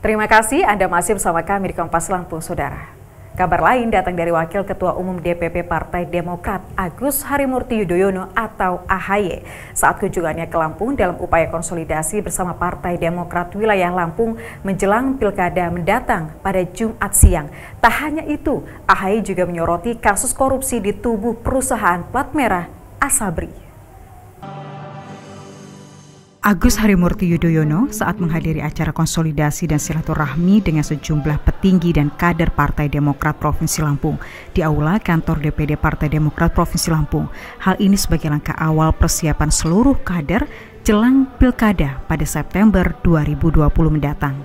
Terima kasih Anda masih bersama kami di Kompas Lampung, Saudara. Kabar lain datang dari Wakil Ketua Umum DPP Partai Demokrat Agus Harimurti Yudhoyono atau AHY saat kunjungannya ke Lampung dalam upaya konsolidasi bersama Partai Demokrat wilayah Lampung menjelang Pilkada mendatang pada Jumat siang. Tak hanya itu, AHY juga menyoroti kasus korupsi di tubuh perusahaan plat merah Asabri. Agus Harimurti Yudhoyono saat menghadiri acara konsolidasi dan silaturahmi dengan sejumlah petinggi dan kader Partai Demokrat Provinsi Lampung di Aula Kantor DPD Partai Demokrat Provinsi Lampung. Hal ini sebagai langkah awal persiapan seluruh kader jelang Pilkada pada September 2020 mendatang.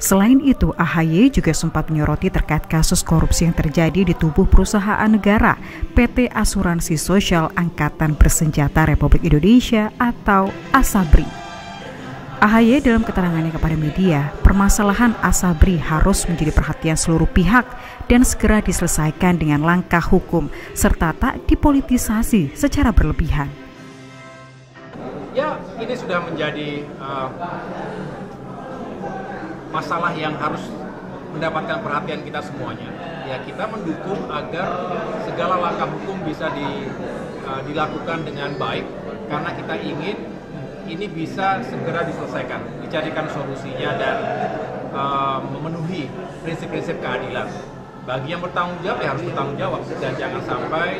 Selain itu, AHY juga sempat menyoroti terkait kasus korupsi yang terjadi di tubuh perusahaan negara PT Asuransi Sosial Angkatan Bersenjata Republik Indonesia atau Asabri. AHY dalam keterangannya kepada media, permasalahan Asabri harus menjadi perhatian seluruh pihak dan segera diselesaikan dengan langkah hukum serta tak dipolitisasi secara berlebihan. Ya, ini sudah menjadi masalah yang harus mendapatkan perhatian kita semuanya. Ya, kita mendukung agar segala langkah hukum bisa dilakukan dengan baik karena kita ingin ini bisa segera diselesaikan, dicarikan solusinya dan memenuhi prinsip-prinsip keadilan. Bagi yang bertanggung jawab ya harus bertanggung jawab dan jangan sampai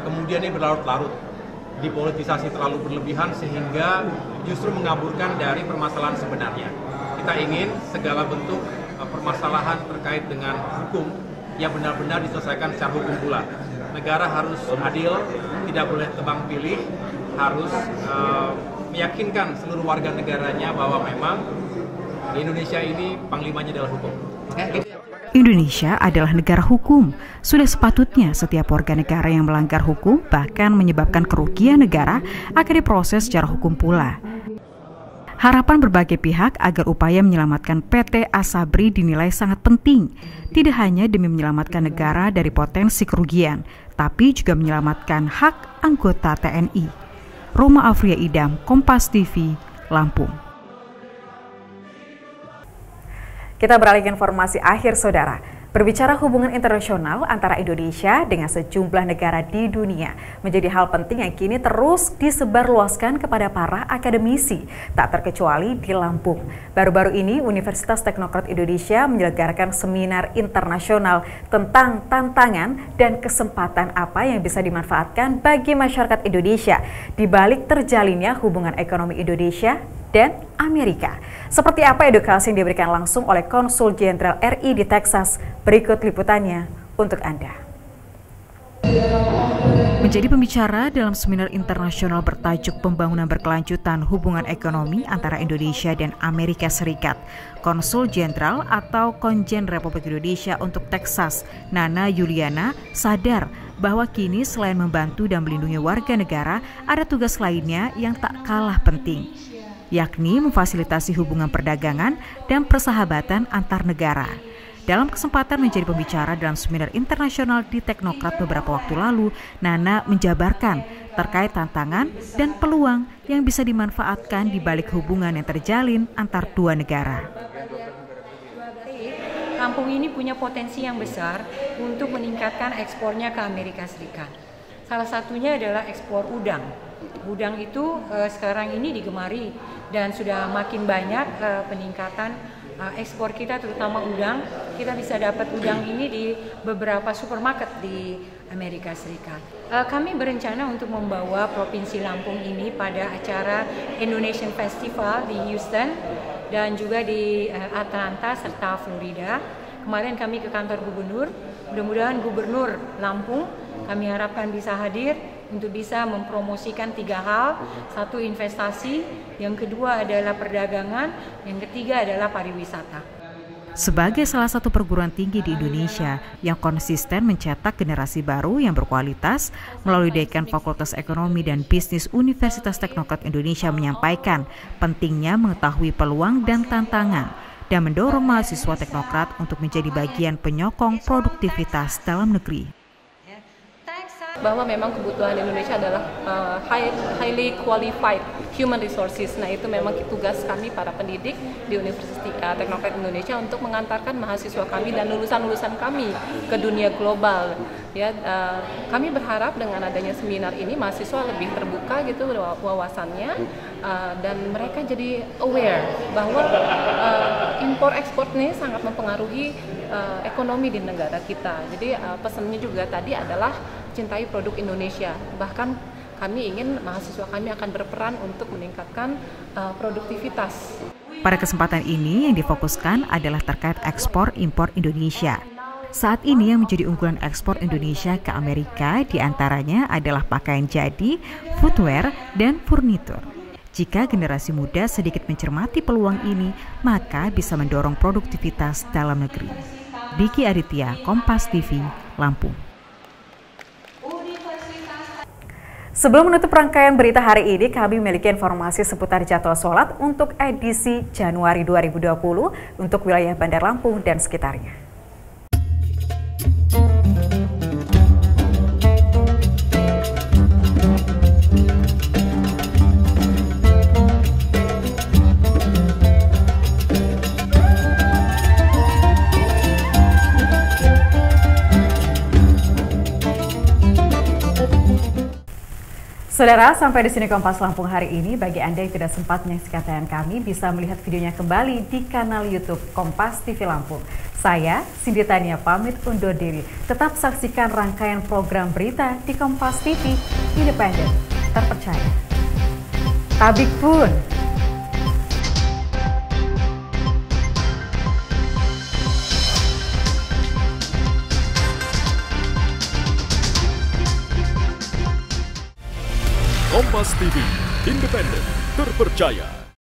kemudian ini berlarut-larut, dipolitisasi terlalu berlebihan sehingga justru mengaburkan dari permasalahan sebenarnya. Kita ingin segala bentuk permasalahan terkait dengan hukum yang benar-benar diselesaikan secara hukum pula. Negara harus adil, tidak boleh tebang pilih, harus meyakinkan seluruh warga negaranya bahwa memang di Indonesia ini panglimanya adalah hukum. Indonesia adalah negara hukum. Sudah sepatutnya setiap warga negara yang melanggar hukum bahkan menyebabkan kerugian negara akan diproses secara hukum pula. Harapan berbagai pihak agar upaya menyelamatkan PT Asabri dinilai sangat penting, tidak hanya demi menyelamatkan negara dari potensi kerugian, tapi juga menyelamatkan hak anggota TNI. Roma Afria Idam, Kompas TV, Lampung. Kita beralih ke informasi akhir, Saudara. Berbicara hubungan internasional antara Indonesia dengan sejumlah negara di dunia menjadi hal penting yang kini terus disebarluaskan kepada para akademisi, tak terkecuali di Lampung. Baru-baru ini Universitas Teknokrat Indonesia menyelenggarakan seminar internasional tentang tantangan dan kesempatan apa yang bisa dimanfaatkan bagi masyarakat Indonesia di balik terjalinnya hubungan ekonomi Indonesia dan Amerika. Seperti apa edukasi yang diberikan langsung oleh Konsul Jenderal RI di Texas? Berikut liputannya untuk Anda. Menjadi pembicara dalam seminar internasional bertajuk Pembangunan Berkelanjutan Hubungan Ekonomi antara Indonesia dan Amerika Serikat, Konsul Jenderal atau Konjen Republik Indonesia untuk Texas, Nana Yuliana, sadar bahwa kini selain membantu dan melindungi warga negara, ada tugas lainnya yang tak kalah penting, yakni memfasilitasi hubungan perdagangan dan persahabatan antar negara. Dalam kesempatan menjadi pembicara dalam seminar internasional di Teknokrat beberapa waktu lalu, Nana menjabarkan terkait tantangan dan peluang yang bisa dimanfaatkan di balik hubungan yang terjalin antar dua negara. Lampung ini punya potensi yang besar untuk meningkatkan ekspornya ke Amerika Serikat. Salah satunya adalah ekspor udang. Udang itu sekarang ini digemari dan sudah makin banyak peningkatan ekspor kita, terutama udang. Kita bisa dapat udang ini di beberapa supermarket di Amerika Serikat. Kami berencana untuk membawa Provinsi Lampung ini pada acara Indonesian Festival di Houston dan juga di Atlanta serta Florida. Kemarin kami ke kantor gubernur, mudah-mudahan Gubernur Lampung kami harapkan bisa hadir untuk bisa mempromosikan 3 hal. 1, investasi, yang kedua adalah perdagangan, yang ketiga adalah pariwisata. Sebagai salah satu perguruan tinggi di Indonesia yang konsisten mencetak generasi baru yang berkualitas, melalui Dekan Fakultas Ekonomi dan Bisnis Universitas Teknokrat Indonesia menyampaikan pentingnya mengetahui peluang dan tantangan dan mendorong mahasiswa teknokrat untuk menjadi bagian penyokong produktivitas dalam negeri. Bahwa memang kebutuhan Indonesia adalah highly qualified human resources. Nah, itu memang tugas kami para pendidik di Universitas Teknokrat Indonesia untuk mengantarkan mahasiswa kami dan lulusan-lulusan kami ke dunia global. Ya, kami berharap dengan adanya seminar ini mahasiswa lebih terbuka gitu wawasannya, dan mereka jadi aware bahwa impor ekspor ini sangat mempengaruhi ekonomi di negara kita. Jadi pesannya juga tadi adalah cintai produk Indonesia. Bahkan kami ingin mahasiswa kami akan berperan untuk meningkatkan produktivitas. Pada kesempatan ini yang difokuskan adalah terkait ekspor impor Indonesia. Saat ini yang menjadi unggulan ekspor Indonesia ke Amerika diantaranya adalah pakaian jadi, footwear, dan furnitur. Jika generasi muda sedikit mencermati peluang ini, maka bisa mendorong produktivitas dalam negeri. Diki Aditya, Kompas TV, Lampung. Sebelum menutup rangkaian berita hari ini, kami memiliki informasi seputar jadwal sholat untuk edisi Januari 2020 untuk wilayah Bandar Lampung dan sekitarnya. Saudara, sampai di sini Kompas Lampung hari ini. Bagi Anda yang tidak sempat menyaksikan tayangan kami, bisa melihat videonya kembali di kanal YouTube Kompas TV Lampung. Saya, Cindy Tania, pamit undur diri. Tetap saksikan rangkaian program berita di Kompas TV, independen, terpercaya. Tabik pun. Kompas TV, independen, terpercaya.